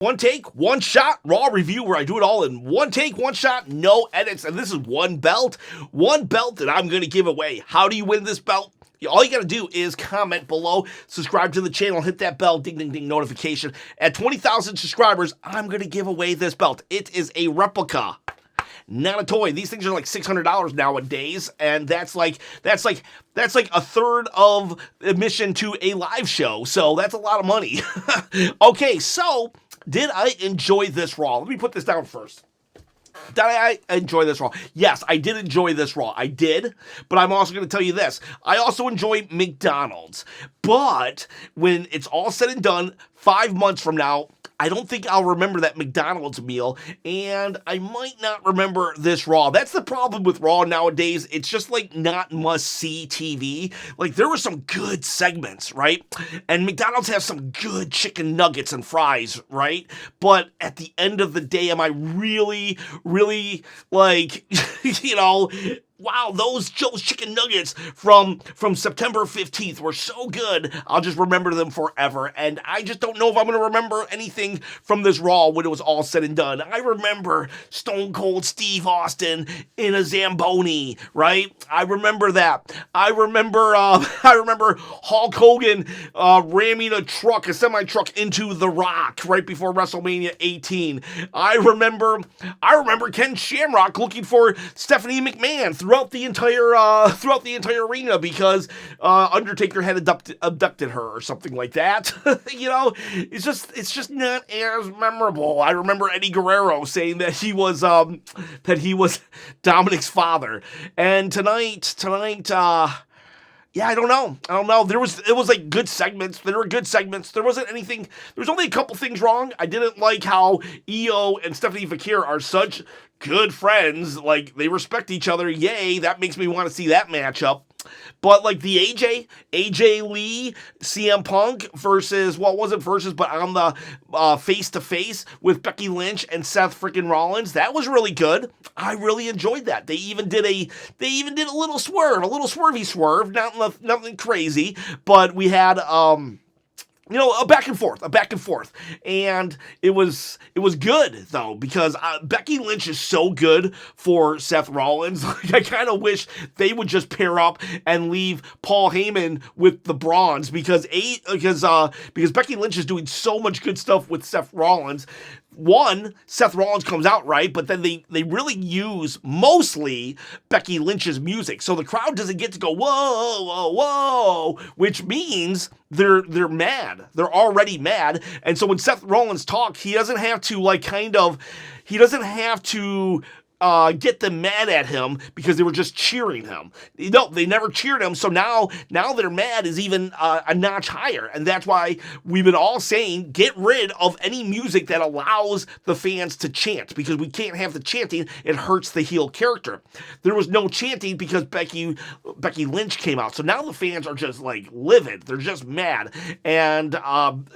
One take, one shot, Raw review where I do it all in one take, one shot, no edits, and this is one belt that I'm going to give away. How do you win this belt? All you got to do is comment below, subscribe to the channel, hit that bell, ding, ding, ding, notification. At 20,000 subscribers, I'm going to give away this belt. It is a replica, not a toy. These things are like $600 nowadays, and that's like a third of admission to a live show, so that's a lot of money. Okay, so did I enjoy this Raw? Let me put this down first. Did I enjoy this Raw? Yes, I did enjoy this Raw. I did, but I'm also going to tell you this. I also enjoy McDonald's, but when it's all said and done, 5 months from now, I don't think I'll remember that McDonald's meal, and I might not remember this Raw. That's the problem with Raw nowadays. It's just like not must-see TV. Like, there were some good segments, right? And McDonald's has some good chicken nuggets and fries, right? But at the end of the day, am I really, like, wow, those Joe's Chicken Nuggets from September 15th were so good, I'll just remember them forever. And I just don't know if I'm going to remember anything from this Raw when it was all said and done. I remember Stone Cold Steve Austin in a Zamboni, right? I remember that. I remember Hulk Hogan ramming a semi-truck into The Rock right before WrestleMania 18. I remember Ken Shamrock looking for Stephanie McMahon throughout the entire arena because Undertaker had abducted her or something like that. It's just not as memorable. I remember Eddie Guerrero saying that he was Dominic's father. And tonight, yeah, I don't know. It was like good segments. There were good segments. There wasn't anything. There was only a couple things wrong. I didn't like how IYO and Stephanie Fekir are such good friends. Like, they respect each other. Yay, that makes me want to see that matchup. But like the AJ Lee, CM Punk versus, well, it wasn't versus, but on the face-to-face with Becky Lynch and Seth freaking Rollins, that was really good. I really enjoyed that. They even did a little swerve, a little swervy swerve, nothing crazy, but we had a back and forth, and it was good though, because Becky Lynch is so good for Seth Rollins. Like, I kind of wish they would just pair up and leave Paul Heyman with the Brons, because Becky Lynch is doing so much good stuff with Seth Rollins. One, Seth Rollins comes out right, but then they really use mostly Becky Lynch's music, so the crowd doesn't get to go whoa, whoa, whoa, which means they're mad. They're already mad, and so when Seth Rollins talks, he doesn't have to get them mad at him because they were just cheering him. No, they never cheered him, so now their mad is even a notch higher, and that's why we've been all saying, get rid of any music that allows the fans to chant, because we can't have the chanting. It hurts the heel character. There was no chanting because Becky Lynch came out, so now the fans are just like livid. They're just mad, and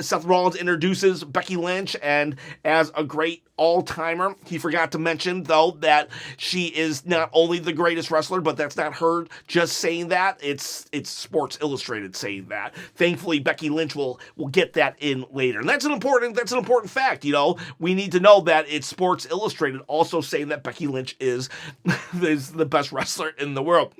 Seth Rollins introduces Becky Lynch, and as a great all-timer, he forgot to mention though that she is not only the greatest wrestler, but that's not her just saying that. It's Sports Illustrated saying that. Thankfully, Becky Lynch will get that in later, and that's an important fact. We need to know that it's Sports Illustrated also saying that Becky Lynch is the best wrestler in the world.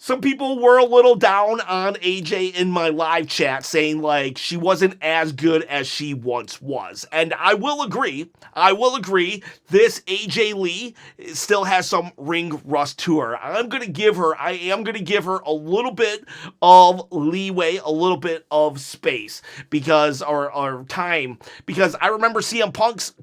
Some people were a little down on AJ in my live chat, saying like she wasn't as good as she once was. And I will agree. This AJ Lee still has some ring rust to her. I am going to give her a little bit of leeway, a little bit of space, because or time, because I remember CM Punk's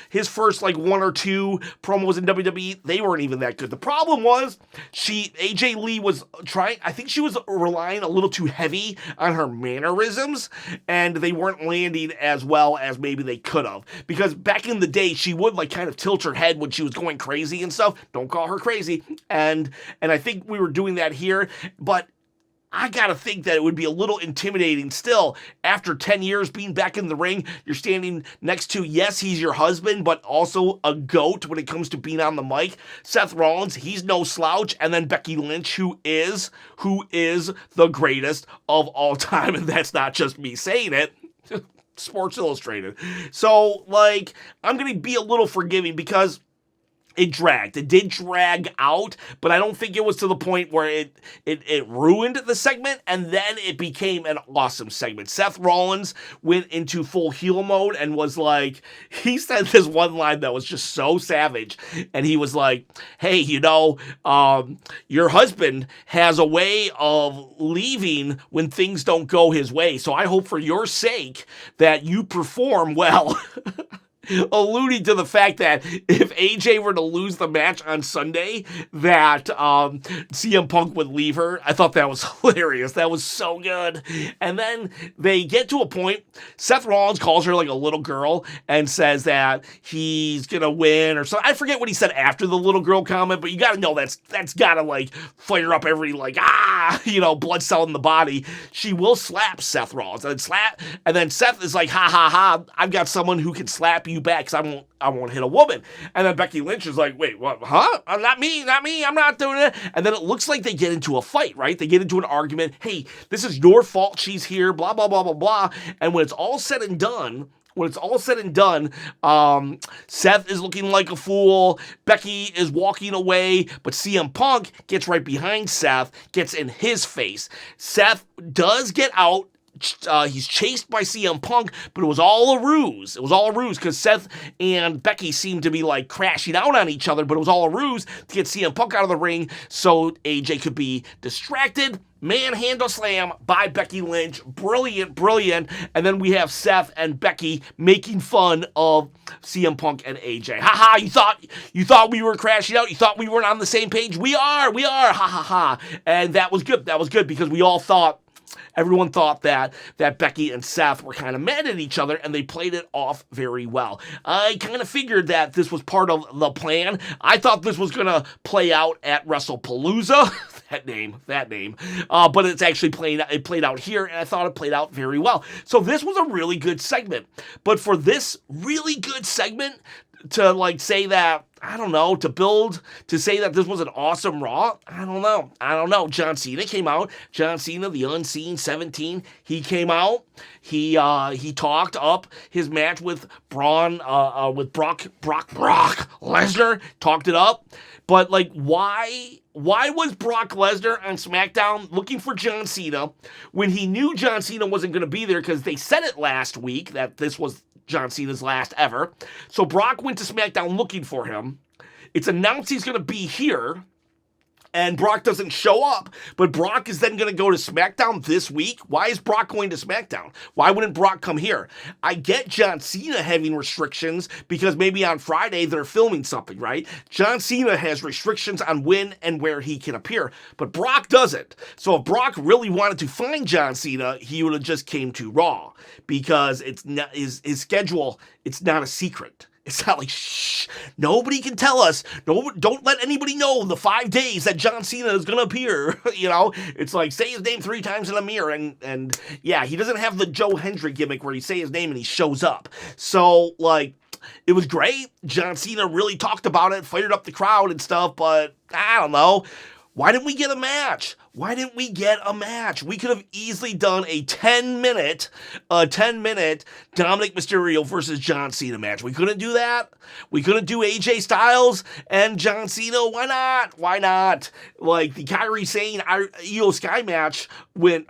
his first like one or two promos in WWE, they weren't even that good. The problem was AJ Lee was I think she was relying a little too heavy on her mannerisms, and they weren't landing as well as maybe they could have, because back in the day she would like kind of tilt her head when she was going crazy and stuff. Don't call her crazy. And I think we were doing that here, but I gotta think that it would be a little intimidating still. After 10 years being back in the ring, you're standing next to, yes, he's your husband, but also a GOAT when it comes to being on the mic. Seth Rollins, he's no slouch. And then Becky Lynch, who is the greatest of all time. And that's not just me saying it. Sports Illustrated. So, like, I'm going to be a little forgiving because it dragged. It did drag out, but I don't think it was to the point where it ruined the segment, and then it became an awesome segment. Seth Rollins went into full heel mode and was like, he said this one line that was just so savage, and he was like, hey, your husband has a way of leaving when things don't go his way, so I hope for your sake that you perform well. Alluding to the fact that if AJ were to lose the match on Sunday, that CM Punk would leave her. I thought that was hilarious. That was so good. And then they get to a point, Seth Rollins calls her like a little girl and says that he's gonna win or something. I forget what he said after the little girl comment, but you gotta know that's gotta like fire up every like, blood cell in the body. She will slap Seth Rollins and then Seth is like, ha ha ha, I've got someone who can slap you back because I won't hit a woman. And then Becky Lynch is like, wait, what? Huh? Not me, I'm not doing it. And then it looks like they get into a fight, right? They get into an argument. Hey, this is your fault she's here, blah, blah, blah, blah, blah. And when it's all said and done, Seth is looking like a fool. Becky is walking away, but CM Punk gets right behind Seth, gets in his face. Seth does get out. He's chased by CM Punk, but it was all a ruse. It was all a ruse because Seth and Becky seemed to be like crashing out on each other, but it was all a ruse to get CM Punk out of the ring so AJ could be distracted. Manhandle slam by Becky Lynch. Brilliant. And then we have Seth and Becky making fun of CM Punk and AJ. Ha you thought we were crashing out? You thought we weren't on the same page? We are. Ha ha ha. And that was good. That was good because everyone thought that Becky and Seth were kind of mad at each other, and they played it off very well. I kind of figured that this was part of the plan. I thought this was going to play out at WrestlePalooza. that name. But it's actually played out here, and I thought it played out very well. So this was a really good segment. But for this really good segment to like say that, I don't know, to say that this was an awesome Raw, I don't know. John Cena came out. John Cena, the Unseen 17, he came out. He talked up his match with Bron, with Brock Lesnar, talked it up. But like, why was Brock Lesnar on Smackdown looking for John Cena when he knew John Cena wasn't going to be there because they said it last week that this was John Cena's last ever. So Brock went to SmackDown looking for him. It's announced he's going to be here, and Brock doesn't show up, but Brock is then going to go to SmackDown this week. Why is Brock going to SmackDown? Why wouldn't Brock come here? I get John Cena having restrictions because maybe on Friday they're filming something, right? John Cena has restrictions on when and where he can appear, but Brock doesn't. So if Brock really wanted to find John Cena, he would have just came to Raw because it's not his schedule. It's not a secret. It's not like, shh, nobody can tell us. No, don't let anybody know the 5 days that John Cena is going to appear. It's like, say his name 3 times in a mirror. And yeah, he doesn't have the Joe Hendry gimmick where you say his name and he shows up. So, like, it was great. John Cena really talked about it, fired up the crowd and stuff, but I don't know. Why didn't we get a match? We could have easily done a 10-minute Dominic Mysterio versus John Cena match. We couldn't do that. We couldn't do AJ Styles and John Cena. Why not? Like the Kairi Sane IYO SKY match the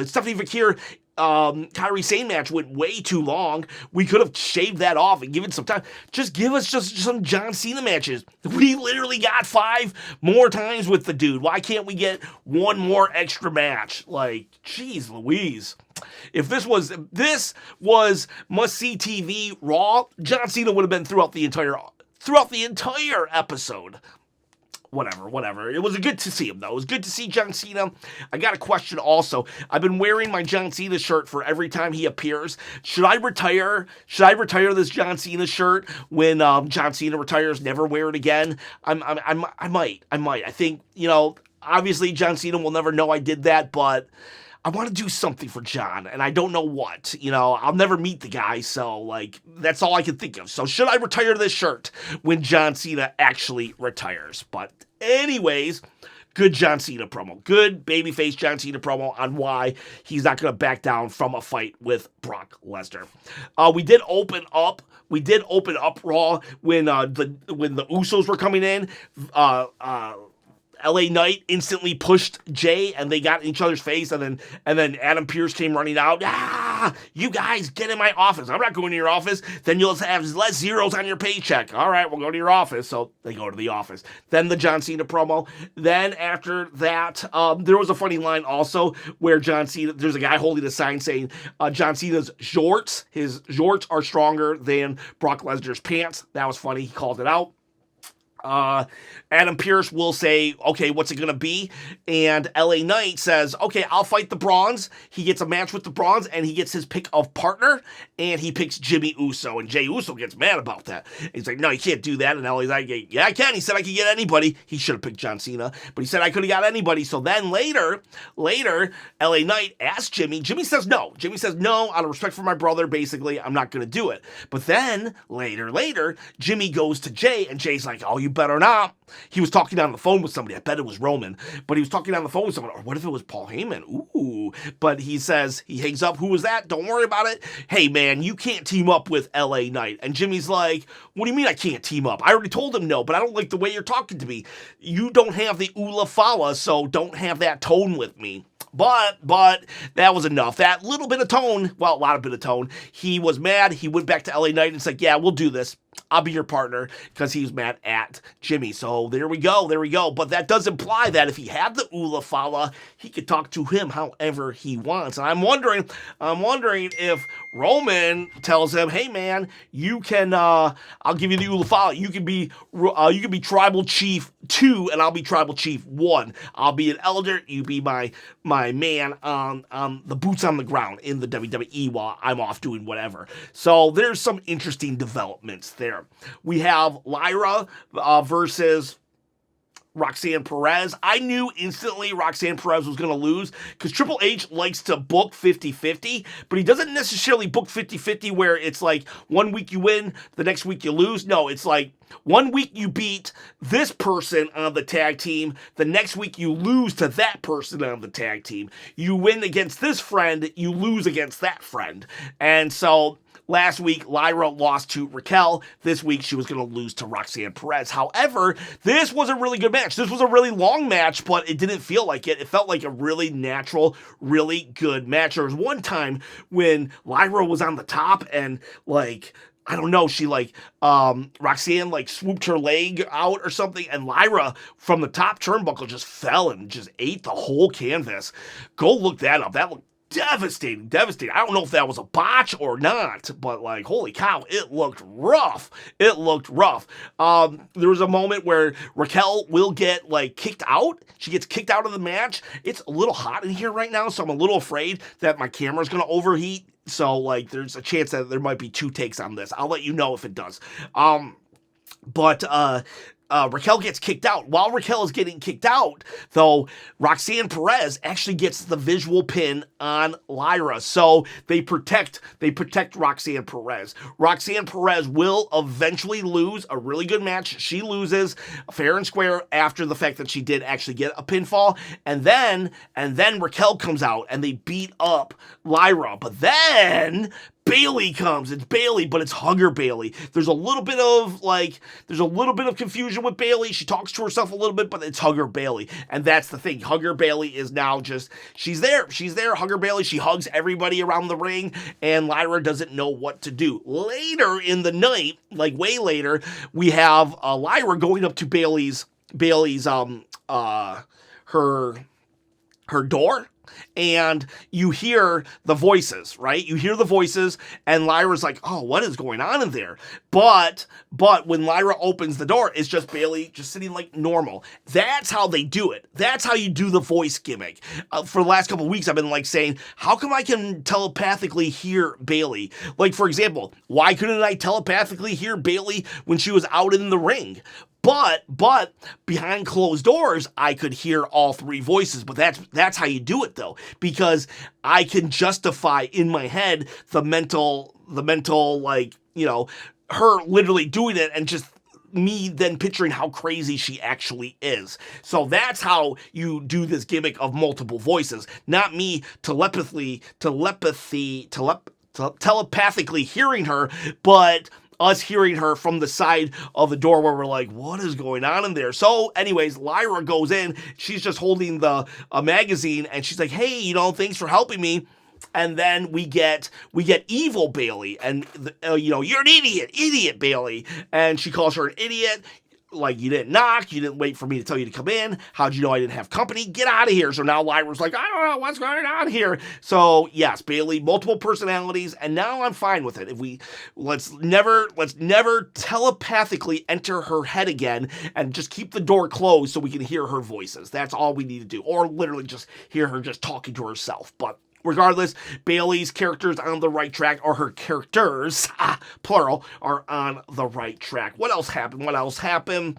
Stephanie Fekir Kairi Sane match went way too long. We could have shaved that off and given some time. Just give us just some John Cena matches. We literally got 5 more times with the dude. Why can't we get 1 more extra match? Like, geez Louise. If this was must-see TV Raw, John Cena would have been throughout the entire episode. Whatever. It was good to see him, though. It was good to see John Cena. I got a question also. I've been wearing my John Cena shirt for every time he appears. Should I retire this John Cena shirt when John Cena retires? Never wear it again? I might. I think, obviously John Cena will never know I did that, but I want to do something for John, and I don't know what. I'll never meet the guy, so, like, that's all I can think of. So should I retire this shirt when John Cena actually retires? But anyways, good John Cena promo. Good babyface John Cena promo on why he's not going to back down from a fight with Brock Lesnar. We did open up Raw when the Usos were coming in. LA Knight instantly pushed Jey and they got in each other's face, and then Adam Pearce came running out. You guys get in my office. I'm not going to your office. Then you'll have less zeros on your paycheck. All right, we'll go to your office. So they go to the office. Then the John Cena promo. Then after that, there was a funny line also where John Cena, there's a guy holding a sign saying John Cena's jorts, his jorts are stronger than Brock Lesnar's pants. That was funny. He called it out. Adam Pearce will say, okay, what's it going to be? And LA Knight says, okay, I'll fight the Brons. He gets a match with the Brons, and he gets his pick of partner, and he picks Jimmy Uso, and Jey Uso gets mad about that. He's like, no, you can't do that. And LA's like, yeah, I can. He said I could get anybody. He should have picked John Cena, but he said I could have got anybody. So then later, LA Knight asks Jimmy. Jimmy says no. Out of respect for my brother, basically, I'm not going to do it. But then later, Jimmy goes to Jey, and Jay's like, oh, you better not. He was talking on the phone with somebody. I bet it was Roman, but he was talking on the phone with someone. Or what if it was Paul Heyman? Ooh. But he says, he hangs up. Who was that? Don't worry about it. Hey, man, you can't team up with LA Knight. And Jimmy's like, what do you mean I can't team up? I already told him no, but I don't like the way you're talking to me. You don't have the Ula Fala, so don't have that tone with me. But that was enough. That little bit of tone, well, a lot of bit of tone. He was mad. He went back to LA Knight and said, yeah, we'll do this. I'll be your partner, because he was mad at Jimmy. So there we go. But that does imply that if he had the Ula Fala, he could talk to him however he wants. And I'm wondering if Roman tells him, hey man, you can, I'll give you the Ula Fala. You can be Tribal Chief 2, and I'll be Tribal Chief 1. I'll be an elder. You be my man on the boots on the ground in the WWE while I'm off doing whatever. So there's some interesting developments there. We have Lyra versus Roxanne Perez. I knew instantly Roxanne Perez was going to lose because Triple H likes to book 50-50, but he doesn't necessarily book 50-50 where it's like 1 week you win, the next week you lose. No, it's like 1 week you beat this person on the tag team, the next week you lose to that person on the tag team. You win against this friend, you lose against that friend. And so last week, Lyra lost to Raquel. This week, she was going to lose to Roxanne Perez. However, this was a really good match. This was a really long match, but it didn't feel like it. It felt like a really natural, really good match. There was one time when Lyra was on the top and, like, I don't know, she Roxanne swooped her leg out or something, and Lyra from the top turnbuckle just fell and just ate the whole canvas. Go look that up. That looked devastating. I don't know if that was a botch or not, but holy cow, it looked rough. There was a moment where Raquel will get kicked out. She gets kicked out of the match. It's a little hot in here right now, so I'm a little afraid that my camera's going to overheat. So there's a chance that there might be 2 takes on this. I'll let you know if it does. Raquel gets kicked out. While Raquel is getting kicked out, though, Roxanne Perez actually gets the visual pin on Lyra. So they protect Roxanne Perez. Roxanne Perez will eventually lose a really good match. She loses fair and square after the fact that she did actually get a pinfall. And then Raquel comes out and they beat up Lyra. But then Bayley comes. It's Bayley, but it's Hugger Bayley. There's a little bit of confusion with Bayley. She talks to herself a little bit, but it's Hugger Bayley. And that's the thing. Hugger Bayley is now she's there. Hugger Bayley. She hugs everybody around the ring, and Lyra doesn't know what to do. Later in the night, way later, we have Lyra going up to Bayley's her door. And you hear the voices, right? You hear the voices, and Lyra's like, oh, what is going on in there? But when Lyra opens the door, it's just Bayley just sitting like normal. That's how they do it. That's how you do the voice gimmick. For the last couple of weeks, I've been saying, how come I can telepathically hear Bayley? For example, why couldn't I telepathically hear Bayley when she was out in the ring? But behind closed doors, I could hear all 3 voices. But that's how you do it, though, because I can justify in my head the mental, her literally doing it and just me then picturing how crazy she actually is. So that's how you do this gimmick of multiple voices, not me telepathically hearing her, but us hearing her from the side of the door where we're like, what is going on in there? So anyways, Lyra goes in. She's just holding a magazine, and she's like, hey, thanks for helping me. And then we get evil Bayley, and you're an idiot Bayley. And she calls her an idiot. Like, you didn't knock, you didn't wait for me to tell you to come in. How'd you know I didn't have company? Get out of here. So now Lyra's like, I don't know what's going on here. So yes, Bayley, multiple personalities, and now I'm fine with it. Let's never telepathically enter her head again, and just keep the door closed so we can hear her voices. That's all we need to do. Or literally just hear her just talking to herself. But regardless, Bayley's character's on the right track, or her characters, plural, are on the right track. What else happened?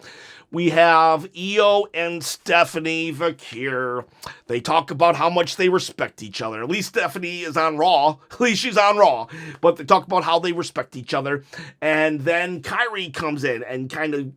We have IYO and Stephanie Fekir. They talk about how much they respect each other. At least Stephanie is on Raw. At least she's on Raw. But they talk about how they respect each other. And then Kyrie comes in and kind of,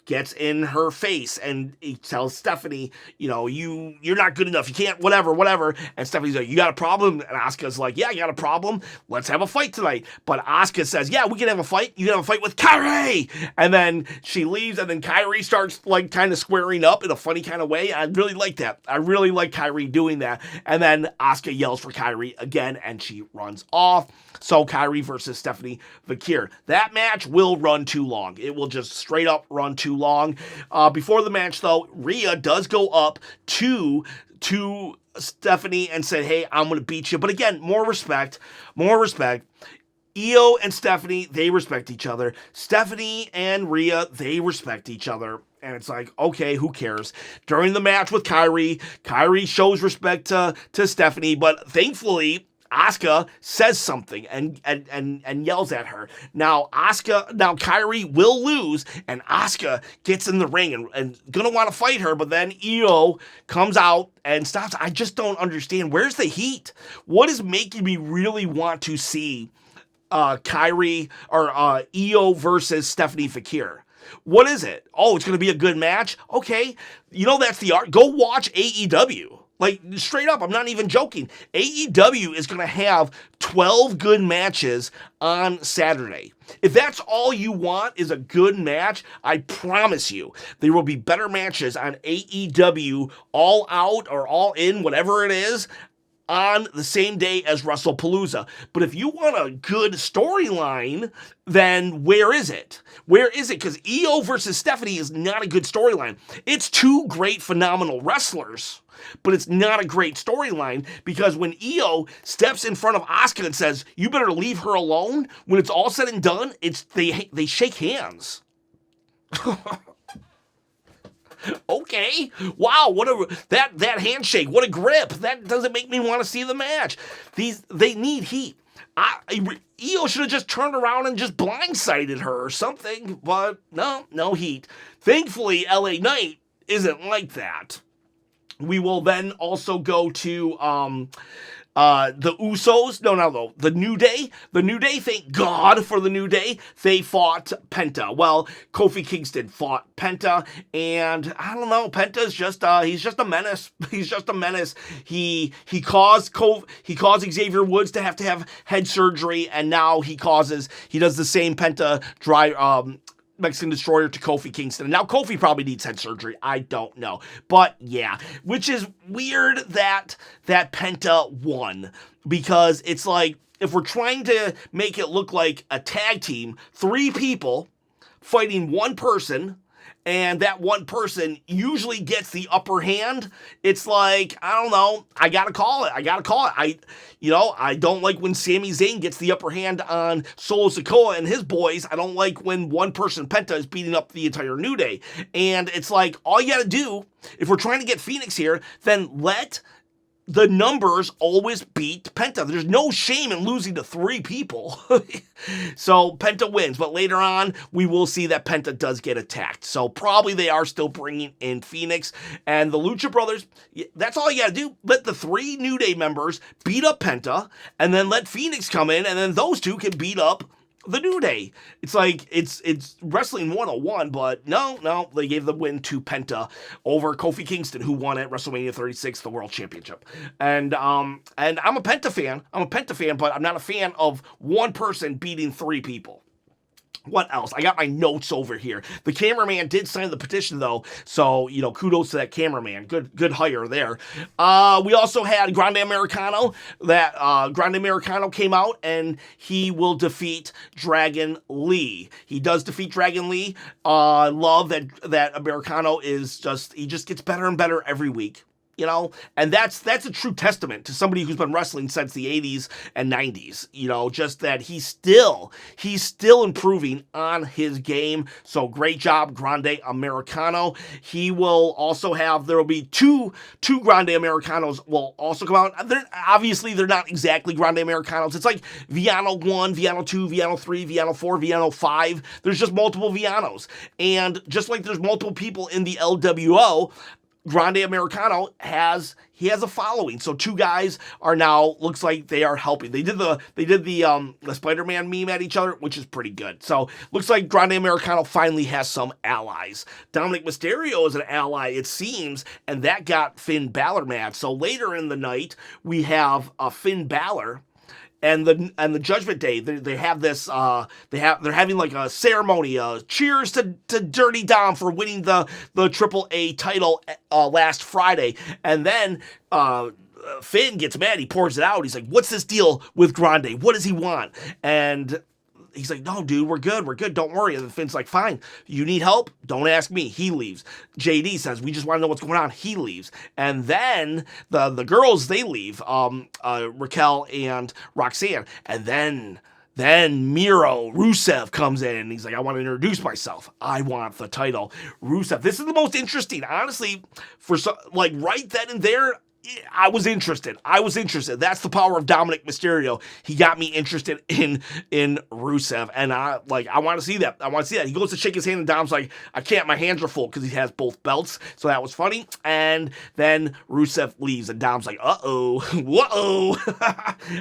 gets in her face, and he tells Stephanie, you're not good enough. You can't, whatever. And Stephanie's like, you got a problem? And Asuka's like, yeah, I got a problem. Let's have a fight tonight. But Asuka says, yeah, we can have a fight. You can have a fight with Kyrie. And then she leaves, and then Kyrie starts like kind of squaring up in a funny kind of way. I really like that. I really like Kyrie doing that. And then Asuka yells for Kyrie again, and she runs off. So Kyrie versus Stephanie Fekir. That match will run too long. It will just straight up run too long. Before the match, though, Rhea does go up to Stephanie and said, hey, I'm going to beat you. But again, more respect. IYO and Stephanie, they respect each other. Stephanie and Rhea, they respect each other. And it's like, okay, who cares? During the match with Kyrie shows respect to Stephanie, but thankfully, Asuka says something and yells at her. Now Kyrie will lose, and Asuka gets in the ring and gonna want to fight her, but then IYO comes out and stops. I just don't understand. Where's the heat? What is making me really want to see Kyrie or IYO versus Stephanie Fekir? What is it? Oh, it's gonna be a good match? Okay, that's the art. Go watch AEW. Like, straight up, I'm not even joking. AEW is going to have 12 good matches on Saturday. If that's all you want is a good match, I promise you there will be better matches on AEW All Out or All In, whatever it is, on the same day as WrestlePalooza. But if you want a good storyline, then where is it? Because IYO versus Stephanie is not a good storyline. It's two great, phenomenal wrestlers, but it's not a great storyline, because when IYO steps in front of Asuka and says, you better leave her alone, when it's all said and done, they shake hands. Okay. Wow, that handshake, what a grip. That doesn't make me want to see the match. They need heat. IYO should have just turned around and just blindsided her or something, but no heat. Thankfully, LA Knight isn't like that. We will then also go to the Usos. No, the New Day. The New Day, thank God for the New Day. They fought Penta. Well, Kofi Kingston fought Penta, and I don't know, Penta's just he's just a menace. He's just a menace. He caused Xavier Woods to have head surgery, and now he does the same Penta Mexican Destroyer to Kofi Kingston. And now Kofi probably needs head surgery. I don't know. But yeah, which is weird that Penta won, because it's like, if we're trying to make it look like a tag team, 3 people fighting one person, and that one person usually gets the upper hand, it's like, I don't know, I gotta call it. I don't like when Sami Zayn gets the upper hand on Solo Sikoa and his boys. I don't like when one person, Penta, is beating up the entire New Day. And it's like, all you gotta do, if we're trying to get Phoenix here, then let the numbers always beat Penta. There's no shame in losing to 3 people. So Penta wins, but later on, we will see that Penta does get attacked. So probably they are still bringing in Phoenix. And the Lucha Brothers, that's all you gotta do. Let the 3 New Day members beat up Penta, and then let Phoenix come in, and then those 2 can beat up the New Day. It's like it's Wrestling 101, but no, they gave the win to Penta over Kofi Kingston, who won at WrestleMania 36, the World Championship. And I'm a Penta fan. But I'm not a fan of one person beating three people. What else? I got my notes over here. The cameraman did sign the petition, though, so, kudos to that cameraman. Good hire there. We also had Grande Americano. Grande Americano came out, and he will defeat Dragon Lee. He does defeat Dragon Lee. Love that Americano he just gets better and better every week. And that's a true testament to somebody who's been wrestling since the 80s and 90s, just that he's still improving on his game. So great job, Grande Americano. He will also there will be two Grande Americanos will also come out. Obviously, they're not exactly Grande Americanos. It's like Viano 1, Viano 2, Viano 3, Viano 4, Viano 5. There's just multiple Vianos. And just like there's multiple people in the LWO, Grande Americano has a following. So two guys are now, looks like they are helping. They did the Spider-Man meme at each other, which is pretty good. So looks like Grande Americano finally has some allies. Dominic Mysterio is an ally, it seems, and that got Finn Balor mad. So later in the night, we have Finn Balor and the Judgment Day. They have this. They're having like a ceremony. Cheers to Dirty Dom for winning the AAA title last Friday, and then Finn gets mad. He pours it out. He's like, "What's this deal with Grande? What does he want?" And he's like, "No, dude, we're good. Don't worry." And Finn's like, "Fine, you need help? Don't ask me." He leaves. JD says, "We just want to know what's going on." He leaves. And then the girls, they leave, Raquel and Roxanne. And then Miro, Rusev comes in, and he's like, "I want to introduce myself. I want the title." Rusev, this is the most interesting, honestly, right then and there, I was interested. That's the power of Dominic Mysterio. He got me interested in Rusev, and I want to see that. He goes to shake his hand, and Dom's like, "I can't. My hands are full," because he has both belts. So that was funny. And then Rusev leaves, and Dom's like, "Uh-oh, whoa."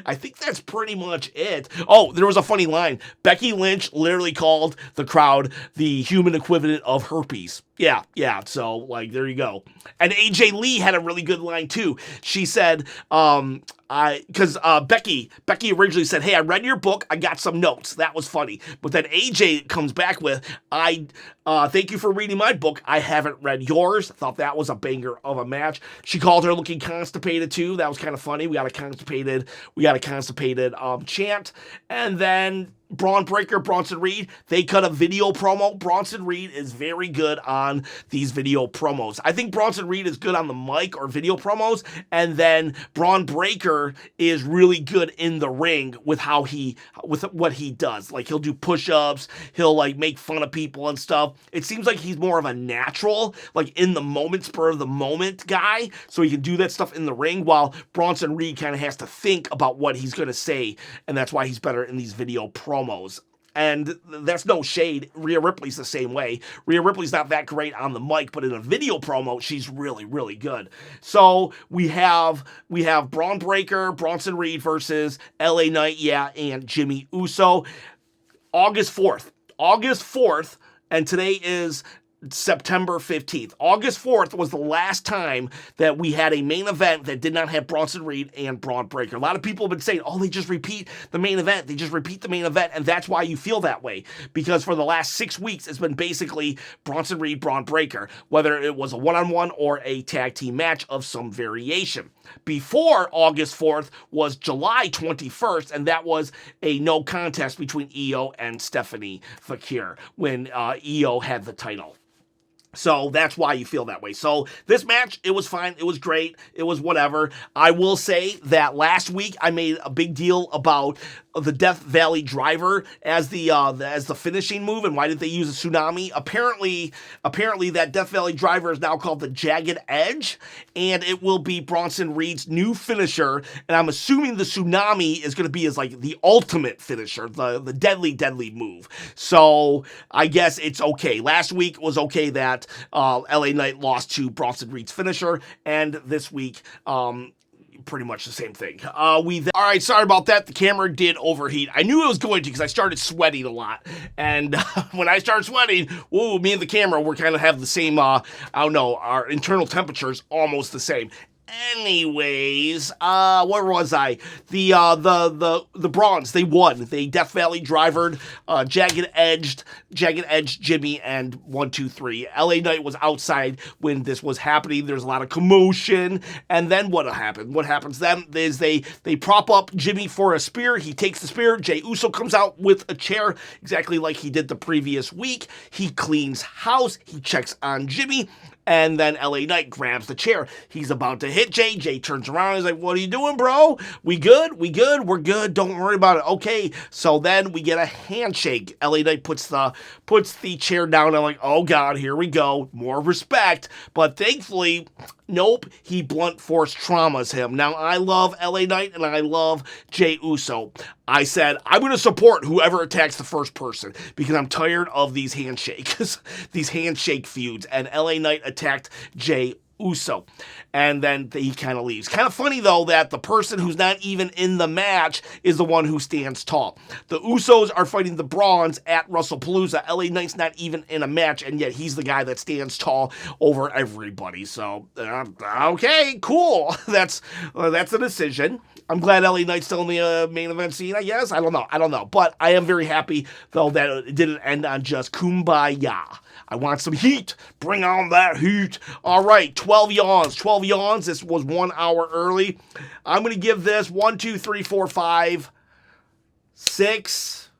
I think that's pretty much it. Oh, there was a funny line. Becky Lynch literally called the crowd the human equivalent of herpes. Yeah. So, there you go. And AJ Lee had a really good line, too. She said, because Becky originally said, "Hey, I read your book. I got some notes." That was funny. But then AJ comes back with, "Thank you for reading my book. I haven't read yours." Thought that was a banger of a match. She called her looking constipated, too. That was kind of funny. We got a constipated chant. And then Braun Breaker, Bronson Reed, they cut a video promo. Bronson Reed is very good on these video promos. I think Bronson Reed is good on the mic or video promos, and then Braun Breaker is really good in the ring with what he does. Like, he'll do push-ups, he'll make fun of people and stuff. It seems like he's more of a natural, in the moment, spur of the moment guy, so he can do that stuff in the ring, while Bronson Reed kind of has to think about what he's going to say, and that's why he's better in these video promos. And that's no shade. Rhea Ripley's the same way. Rhea Ripley's not that great on the mic, but in a video promo, she's really, really good. So we have Braun Breaker, Bronson Reed versus LA Knight, and Jimmy Uso. August 4th, and today is September 15th. August 4th was the last time that we had a main event that did not have Bronson Reed and Braun Breaker. A lot of people have been saying, "Oh, they just repeat the main event. And that's why you feel that way. Because for the last 6 weeks, it's been basically Bronson Reed, Braun Breaker, whether it was a one-on-one or a tag team match of some variation. Before August 4th was July 21st, and that was a no contest between Io and Stephanie Fekir when Io had the title. So that's why you feel that way. So this match, it was fine. It was great. It was whatever. I will say that last week I made a big deal about the Death Valley Driver as the finishing move, and why did they use a tsunami? Apparently that Death Valley Driver is now called the Jagged Edge, and it will be Bronson Reed's new finisher. And I'm assuming the tsunami is going to be the ultimate finisher, the deadly move. So I guess it's okay. Last week was okay that LA Knight lost to Bronson Reed's finisher, and this week pretty much the same thing. All right, sorry about that. The camera did overheat. I knew it was going to because I started sweating a lot. And when I started sweating, whoa, me and the camera, we're kind of have the same, I don't know, our internal temperatures almost the same. Anyways, where was I? The Brons, they won. They Death Valley drivered, Jagged Edged Jimmy, and 1, 2, 3. LA Knight was outside when this was happening. There's a lot of commotion. And then what happened? What happens then is they prop up Jimmy for a spear. He takes the spear. Jey Uso comes out with a chair, exactly like he did the previous week. He cleans house. He checks on Jimmy. And then LA Knight grabs the chair. He's about to hit Jey. Jey turns around and he's like, what are you doing, bro? We good? We good? We're good. Don't worry about it. Okay. So then we get a handshake. LA Knight puts the chair down. I'm like, oh God, here we go. More respect. But thankfully, nope, he blunt force traumas him. Now, I love LA Knight and I love Jey Uso. I said, I'm going to support whoever attacks the first person because I'm tired of these handshakes, these handshake feuds. And LA Knight attacked Jey Uso. And then he kind of leaves. Kind of funny, though, that the person who's not even in the match is the one who stands tall. The Usos are fighting the Brons at WrestlePalooza. LA Knight's not even in a match, and yet he's the guy that stands tall over everybody. So, okay, cool. That's a decision. I'm glad LA Knight's still in the main event scene, I guess. I don't know. But I am very happy, though, that it didn't end on just kumbaya. I want some heat. Bring on that heat. All right, 12 yawns. 12 yawns. This was 1 hour early. I'm going to give this 1, 2, 3, 4, 5, 6,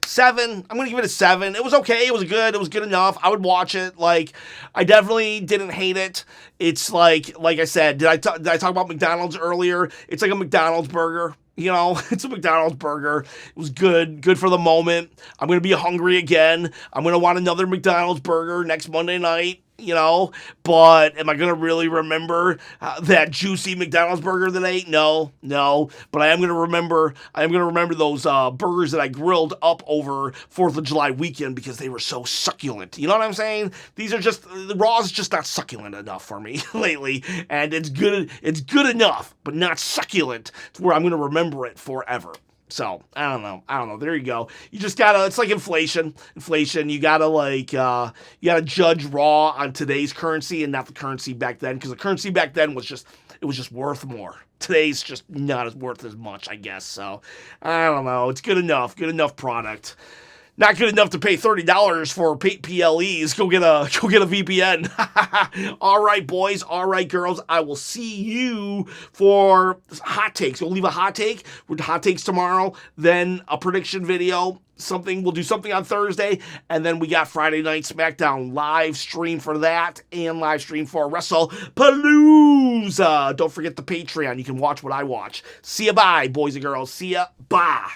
7. I'm going to give it a 7. It was okay. It was good. It was good enough. I would watch it. Like, I definitely didn't hate it. It's like I said, did I talk about McDonald's earlier? It's like a McDonald's burger. You know, it's a McDonald's burger. It was good for the moment. I'm going to be hungry again. I'm going to want another McDonald's burger next Monday night, you know. But am I going to really remember that juicy McDonald's burger that I ate? No. But I am going to remember those burgers that I grilled up over 4th of July weekend because they were so succulent. You know what I'm saying? The Raw is just not succulent enough for me lately. And it's good enough, but not succulent to where I'm going to remember it forever. So, I don't know. There you go. You just gotta, it's like inflation. You gotta judge Raw on today's currency and not the currency back then, because the currency back then was just worth more. Today's just not as worth as much, I guess. So, I don't know. It's good enough product. Not good enough to pay $30 for PLEs. Go get a VPN. All right, boys. All right, girls. I will see you for hot takes. We'll leave a hot take. We'll do hot takes tomorrow. Then a prediction video. We'll do something on Thursday. And then we got Friday night Smackdown live stream for that. And live stream for WrestlePalooza. Don't forget the Patreon. You can watch what I watch. See ya, bye, boys and girls. See ya, bye.